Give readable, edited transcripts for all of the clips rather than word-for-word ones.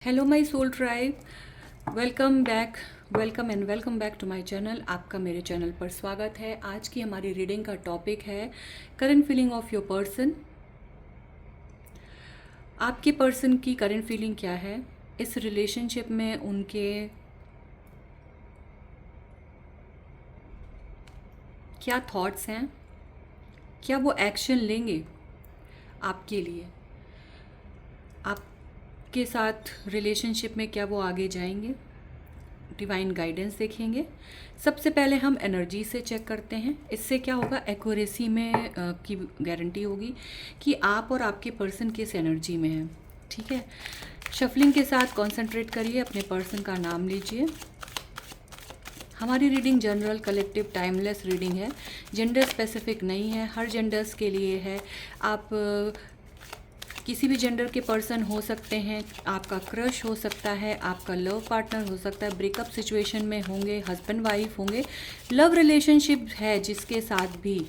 Hello my soul tribe, welcome back. Welcome back to my channel. आपका मेरे channel पर स्वागत है। आज की हमारी रीडिंग का टॉपिक है current feeling of your person. आपके पर्सन की करंट फीलिंग क्या है, इस रिलेशनशिप में उनके क्या थॉट्स हैं, क्या वो एक्शन लेंगे आपके लिए, आपके साथ रिलेशनशिप में क्या वो आगे जाएंगे। डिवाइन गाइडेंस देखेंगे। सबसे पहले हम एनर्जी से चेक करते हैं। इससे क्या होगा, एक्यूरेसी में की गारंटी होगी कि आप और आपके पर्सन किस एनर्जी में हैं। ठीक है, शफलिंग के साथ कंसंट्रेट करिए, अपने पर्सन का नाम लीजिए। हमारी reading general, collective, timeless reading है, जेंडर स्पेसिफिक नहीं है, हर जेंडर्स के लिए है। आप किसी भी जेंडर के पर्सन हो सकते हैं, आपका क्रश हो सकता है, आपका लव पार्टनर हो सकता है, ब्रेकअप सिचुएशन में होंगे, हस्बैंड वाइफ होंगे, लव रिलेशनशिप है जिसके साथ भी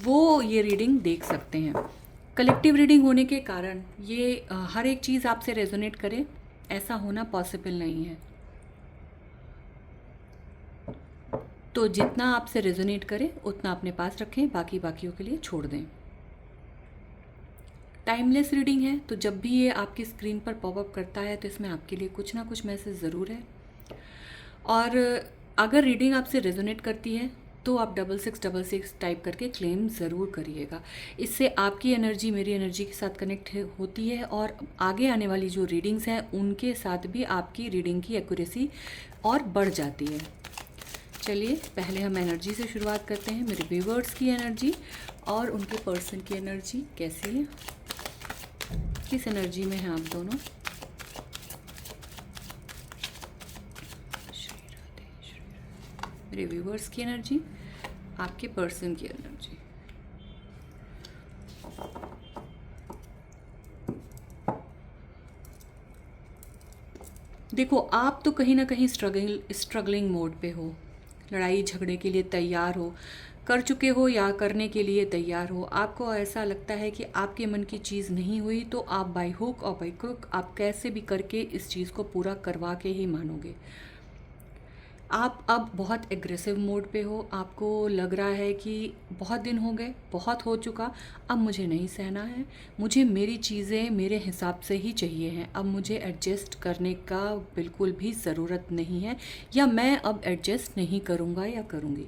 वो ये रीडिंग देख सकते हैं। कलेक्टिव रीडिंग होने के कारण ये हर एक चीज़ आपसे रेजोनेट करे, ऐसा होना पॉसिबल नहीं है। तो जितना आपसे रेजोनेट करे उतना अपने पास रखें, बाकियों के लिए छोड़ दें। टाइमलेस रीडिंग है, तो जब भी ये आपकी स्क्रीन पर पॉपअप करता है तो इसमें आपके लिए कुछ ना कुछ मैसेज ज़रूर है। और अगर रीडिंग आपसे रेजोनेट करती है तो आप 6666 टाइप करके क्लेम ज़रूर करिएगा। इससे आपकी एनर्जी मेरी एनर्जी के साथ कनेक्ट होती है और आगे आने वाली जो रीडिंग्स हैं उनके साथ भी आपकी रीडिंग की एक्यूरेसी और बढ़ जाती है। चलिए पहले हम एनर्जी से शुरुआत करते हैं। मेरे व्यूअर्स की एनर्जी और उनके पर्सन की एनर्जी कैसी है, किस एनर्जी में हैं आप दोनों। मेरे व्यूअर्स की एनर्जी, आपके पर्सन की एनर्जी। देखो, आप तो कहीं ना कहीं स्ट्रगलिंग मोड पे हो, लड़ाई झगड़े के लिए तैयार हो, कर चुके हो या करने के लिए तैयार हो। आपको ऐसा लगता है कि आपके मन की चीज़ नहीं हुई तो आप बाय हुक और बाय क्रुक आप कैसे भी करके इस चीज़ को पूरा करवा के ही मानोगे। आप अब बहुत एग्रेसिव मोड पे हो, आपको लग रहा है कि बहुत दिन हो गए, बहुत हो चुका, अब मुझे नहीं सहना है, मुझे मेरी चीज़ें मेरे हिसाब से ही चाहिए हैं, अब मुझे एडजस्ट करने का बिल्कुल भी ज़रूरत नहीं है, या मैं अब एडजस्ट नहीं करूँगा या करूँगी।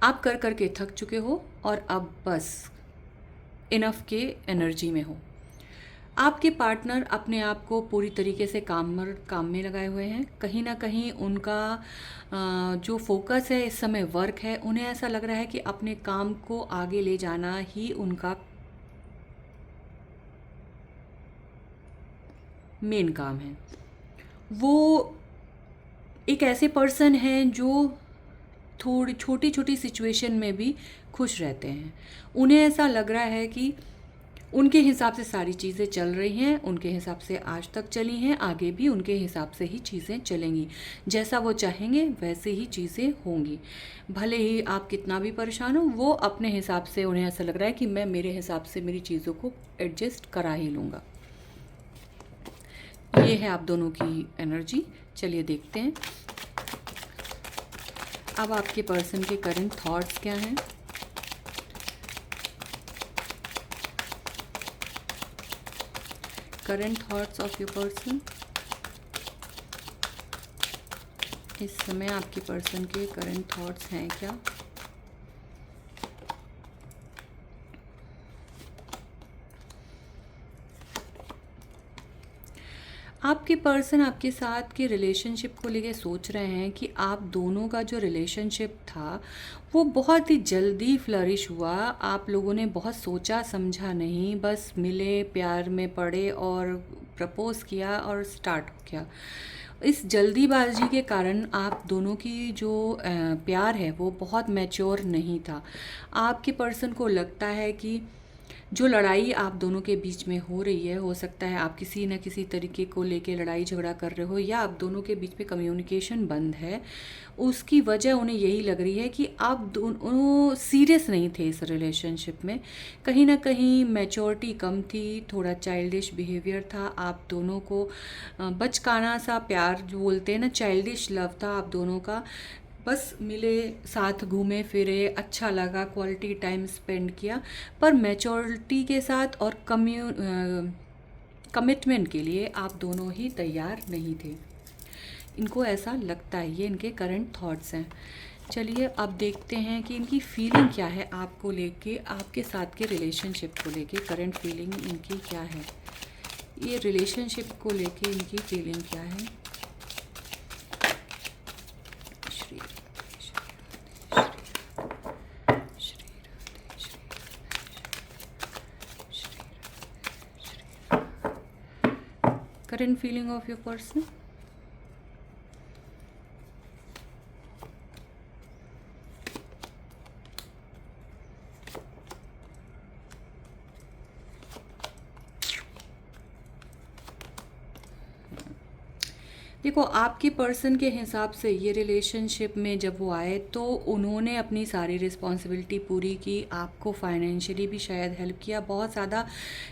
आप कर कर के थक चुके हो और अब बस इनफ के एनर्जी में हो। आपके पार्टनर अपने आप को पूरी तरीके से काम में लगाए हुए हैं। कहीं ना कहीं उनका जो फोकस है इस समय वर्क है। उन्हें ऐसा लग रहा है कि अपने काम को आगे ले जाना ही उनका मेन काम है। वो एक ऐसे पर्सन हैं जो थोड़ी छोटी छोटी सिचुएशन में भी खुश रहते हैं। उन्हें ऐसा लग रहा है कि उनके हिसाब से सारी चीज़ें चल रही हैं, उनके हिसाब से आज तक चली हैं, आगे भी उनके हिसाब से ही चीज़ें चलेंगी। जैसा वो चाहेंगे वैसे ही चीज़ें होंगी। भले ही आप कितना भी परेशान हो, वो अपने हिसाब से, उन्हें ऐसा लग रहा है कि मैं मेरे हिसाब से मेरी चीज़ों को एडजस्ट करा ही लूँगा। ये है आप दोनों की एनर्जी। चलिए देखते हैं अब आपके पर्सन के करंट थॉट्स क्या हैं। Current thoughts of your person. इस समय आपके पर्सन के करंट थॉट्स हैं क्या। आपके पर्सन आपके साथ के रिलेशनशिप को लेके सोच रहे हैं कि आप दोनों का जो रिलेशनशिप था वो बहुत ही जल्दी फ्लरिश हुआ। आप लोगों ने बहुत सोचा समझा नहीं, बस मिले, प्यार में पड़े और प्रपोज़ किया और स्टार्ट हो गया। इस जल्दीबाजी के कारण आप दोनों की जो प्यार है वो बहुत मैच्योर नहीं था। आपके पर्सन को लगता है कि जो लड़ाई आप दोनों के बीच में हो रही है, हो सकता है आप किसी न किसी तरीके को लेके लड़ाई झगड़ा कर रहे हो, या आप दोनों के बीच में कम्युनिकेशन बंद है। उसकी वजह उन्हें यही लग रही है कि आप दोनों सीरियस नहीं थे इस रिलेशनशिप में। कहीं ना कहीं मैच्योरिटी कम थी, थोड़ा चाइल्डिश बिहेवियर था आप दोनों को, बचकाना सा प्यार जो बोलते हैं ना, चाइल्डिश लव था आप दोनों का। बस मिले, साथ घूमे फिरे, अच्छा लगा, क्वालिटी टाइम स्पेंड किया, पर मैच्योरिटी के साथ और कमिटमेंट के लिए आप दोनों ही तैयार नहीं थे। इनको ऐसा लगता है, ये इनके करंट थॉट्स हैं। चलिए अब देखते हैं कि इनकी फीलिंग क्या है आपको लेके, आपके साथ के रिलेशनशिप को लेके करंट फीलिंग इनकी क्या है। ये रिलेशनशिप को लेके इनकी फीलिंग क्या है। Shri current feeling of your person. देखो, आपके पर्सन के हिसाब से ये रिलेशनशिप में जब वो आए तो उन्होंने अपनी सारी रिस्पॉन्सिबिलिटी पूरी की, आपको फाइनेंशियली भी शायद हेल्प किया, बहुत ज़्यादा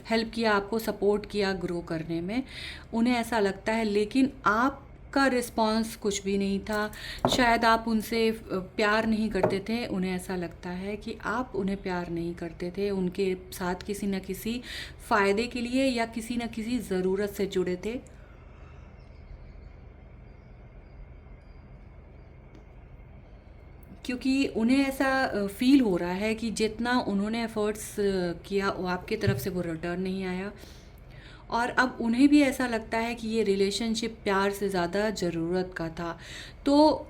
हेल्प किया, आपको सपोर्ट किया ग्रो करने में, उन्हें ऐसा लगता है। लेकिन आपका रिस्पॉन्स कुछ भी नहीं था, शायद आप उनसे प्यार नहीं करते थे। उन्हें ऐसा लगता है कि आप उन्हें प्यार नहीं करते थे, उनके साथ किसी न किसी फ़ायदे के लिए या किसी न किसी ज़रूरत से जुड़े थे। क्योंकि उन्हें ऐसा फील हो रहा है कि जितना उन्होंने एफर्ट्स किया वो आपके तरफ से वो रिटर्न नहीं आया, और अब उन्हें भी ऐसा लगता है कि ये रिलेशनशिप प्यार से ज़्यादा ज़रूरत का था। तो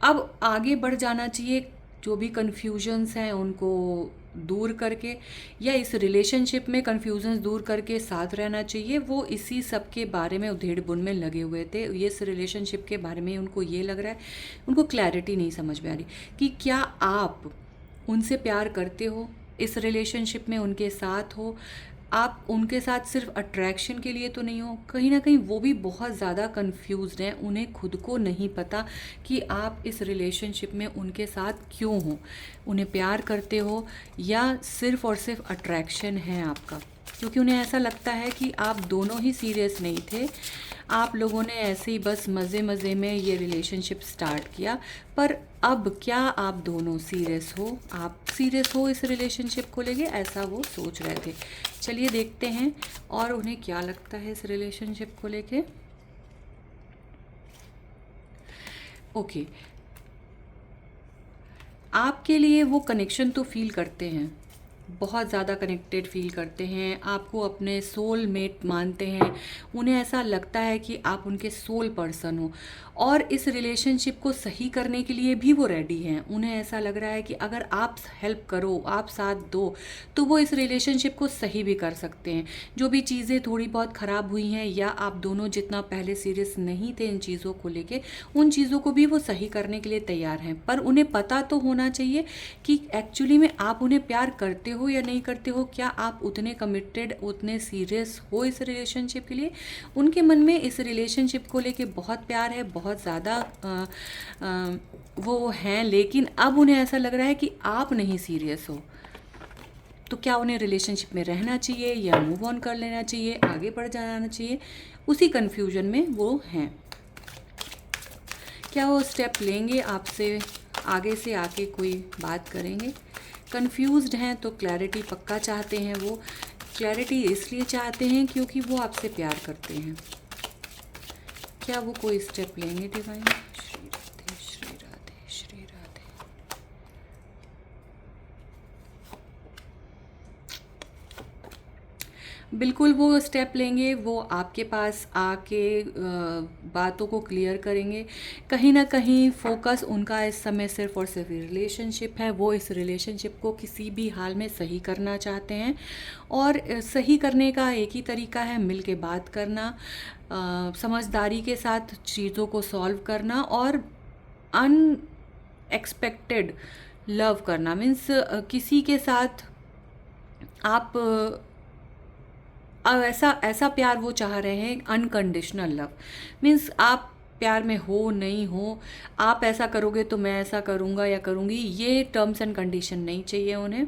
अब आगे बढ़ जाना चाहिए, जो भी कन्फ्यूजन्स हैं उनको दूर करके, या इस रिलेशनशिप में कन्फ्यूजन्स दूर करके साथ रहना चाहिए। वो इसी सब के बारे में उधेड़ बुन में लगे हुए थे, ये इस रिलेशनशिप के बारे में उनको ये लग रहा है, उनको क्लैरिटी नहीं समझ में आ रही कि क्या आप उनसे प्यार करते हो, इस रिलेशनशिप में उनके साथ हो, आप उनके साथ सिर्फ अट्रैक्शन के लिए तो नहीं हो। कहीं ना कहीं वो भी बहुत ज़्यादा कंफ्यूज्ड हैं, उन्हें खुद को नहीं पता कि आप इस रिलेशनशिप में उनके साथ क्यों हो, उन्हें प्यार करते हो या सिर्फ और सिर्फ अट्रैक्शन है आपका। क्योंकि उन्हें ऐसा लगता है कि आप दोनों ही सीरियस नहीं थे, आप लोगों ने ऐसे ही बस मज़े मज़े में ये रिलेशनशिप स्टार्ट किया, पर अब क्या आप दोनों सीरियस हो, आप सीरियस हो इस रिलेशनशिप को लेके, ऐसा वो सोच रहे थे। चलिए देखते हैं और उन्हें क्या लगता है इस रिलेशनशिप को लेके। ओके, आपके लिए वो कनेक्शन तो फील करते हैं, बहुत ज़्यादा कनेक्टेड फील करते हैं, आपको अपने सोल मेट मानते हैं, उन्हें ऐसा लगता है कि आप उनके सोल पर्सन हो, और इस रिलेशनशिप को सही करने के लिए भी वो रेडी हैं। उन्हें ऐसा लग रहा है कि अगर आप हेल्प करो, आप साथ दो, तो वो इस रिलेशनशिप को सही भी कर सकते हैं। जो भी चीज़ें थोड़ी बहुत ख़राब हुई हैं, या आप दोनों जितना पहले सीरियस नहीं थे इन चीज़ों को लेके, उन चीज़ों को भी वो सही करने के लिए तैयार हैं। पर उन्हें पता तो होना चाहिए कि एक्चुअली में आप उन्हें प्यार करते हो या नहीं करते हो, क्या आप उतने कमिटेड, उतने सीरियस हो इस रिलेशनशिप के लिए। उनके मन में इस रिलेशनशिप को लेके बहुत प्यार है, बहुत ज़्यादा वो हैं, लेकिन अब उन्हें ऐसा लग रहा है कि आप नहीं सीरियस हो। तो क्या उन्हें रिलेशनशिप में रहना चाहिए या मूव ऑन कर लेना चाहिए, आगे बढ़ जाना चाहिए, उसी कन्फ्यूजन में वो हैं। क्या वो स्टेप लेंगे, आपसे आगे से आके कोई बात करेंगे। कंफ्यूज्ड हैं तो क्लैरिटी पक्का चाहते हैं। वो क्लैरिटी इसलिए चाहते हैं क्योंकि वो आपसे प्यार करते हैं। क्या वो कोई स्टेप लेंगे डिवाइन। श्री राधे श्री राधे श्री राधे। बिल्कुल वो स्टेप लेंगे, वो आपके पास आके बातों को क्लियर करेंगे। कहीं ना कहीं फोकस उनका इस समय सिर्फ और सिर्फ रिलेशनशिप है। वो इस रिलेशनशिप को किसी भी हाल में सही करना चाहते हैं, और सही करने का एक ही तरीका है, मिल के बात करना, समझदारी के साथ चीज़ों को सॉल्व करना, और अनएक्सपेक्टेड लव करना। मीन्स किसी के साथ आप अब ऐसा ऐसा प्यार वो चाह रहे हैं, अनकंडीशनल लव। मीन्स आप प्यार में हो नहीं हो, आप ऐसा करोगे तो मैं ऐसा करूँगा या करूँगी, ये टर्म्स एंड कंडीशन नहीं चाहिए उन्हें।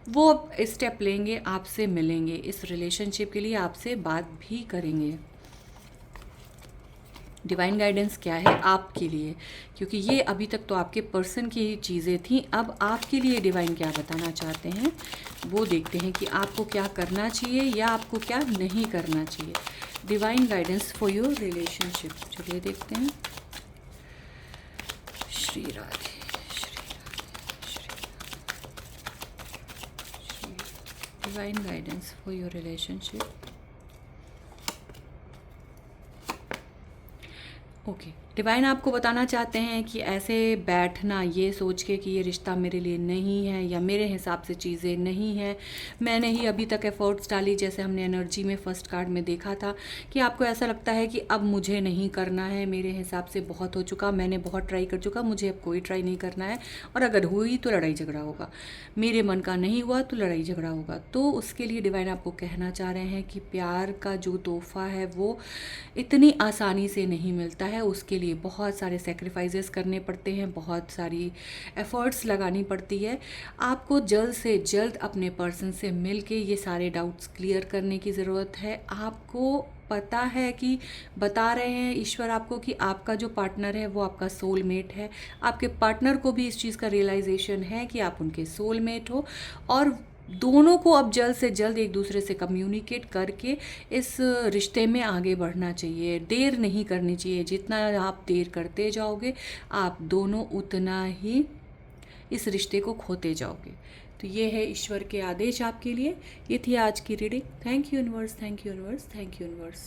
वो स्टेप लेंगे, आपसे मिलेंगे, इस रिलेशनशिप के लिए आपसे बात भी करेंगे। डिवाइन गाइडेंस क्या है आपके लिए, क्योंकि ये अभी तक तो आपके पर्सन की चीज़ें थी, अब आपके लिए डिवाइन क्या बताना चाहते हैं वो देखते हैं कि आपको क्या करना चाहिए या आपको क्या नहीं करना चाहिए। Divine guidance for your relationship, चलिए देखते हैं। Shri Radhe, divine guidance for your relationship. Okay, divine आपको बताना चाहते हैं कि ऐसे बैठना ये सोच के कि ये रिश्ता मेरे लिए नहीं है या मेरे हिसाब से चीज़ें नहीं हैं, मैंने ही अभी तक एफर्ट्स डाली, जैसे हमने एनर्जी में फर्स्ट कार्ड में देखा था कि आपको ऐसा लगता है कि अब मुझे नहीं करना है, मेरे हिसाब से बहुत हो चुका, मैंने बहुत ट्राई कर चुका, मुझे अब कोई ट्राई नहीं करना है, और अगर हुई तो लड़ाई झगड़ा होगा, मेरे मन का नहीं हुआ तो लड़ाई झगड़ा होगा। तो उसके लिए डिवाइन आपको कहना चाह रहे हैं कि प्यार का जो तोहफा है वो इतनी आसानी से नहीं मिलता है, उसके लिए बहुत सारे सेक्रीफाइसेस करने पड़ते हैं, बहुत सारी एफर्ट्स लगानी पड़ती है। आपको जल्द से जल्द अपने पर्सन से मिल के ये सारे डाउट्स क्लियर करने की ज़रूरत है। आपको पता है कि बता रहे हैं ईश्वर आपको कि आपका जो पार्टनर है वो आपका सोलमेट है, आपके पार्टनर को भी इस चीज़ का रियलाइजेशन है कि आप उनके सोलमेट हो, और दोनों को अब जल्द से जल्द एक दूसरे से कम्युनिकेट करके इस रिश्ते में आगे बढ़ना चाहिए। देर नहीं करनी चाहिए, जितना आप देर करते जाओगे आप दोनों उतना ही इस रिश्ते को खोते जाओगे। तो ये है ईश्वर के आदेश आपके लिए। ये थी आज की reading. Thank you universe, thank you universe, thank you universe.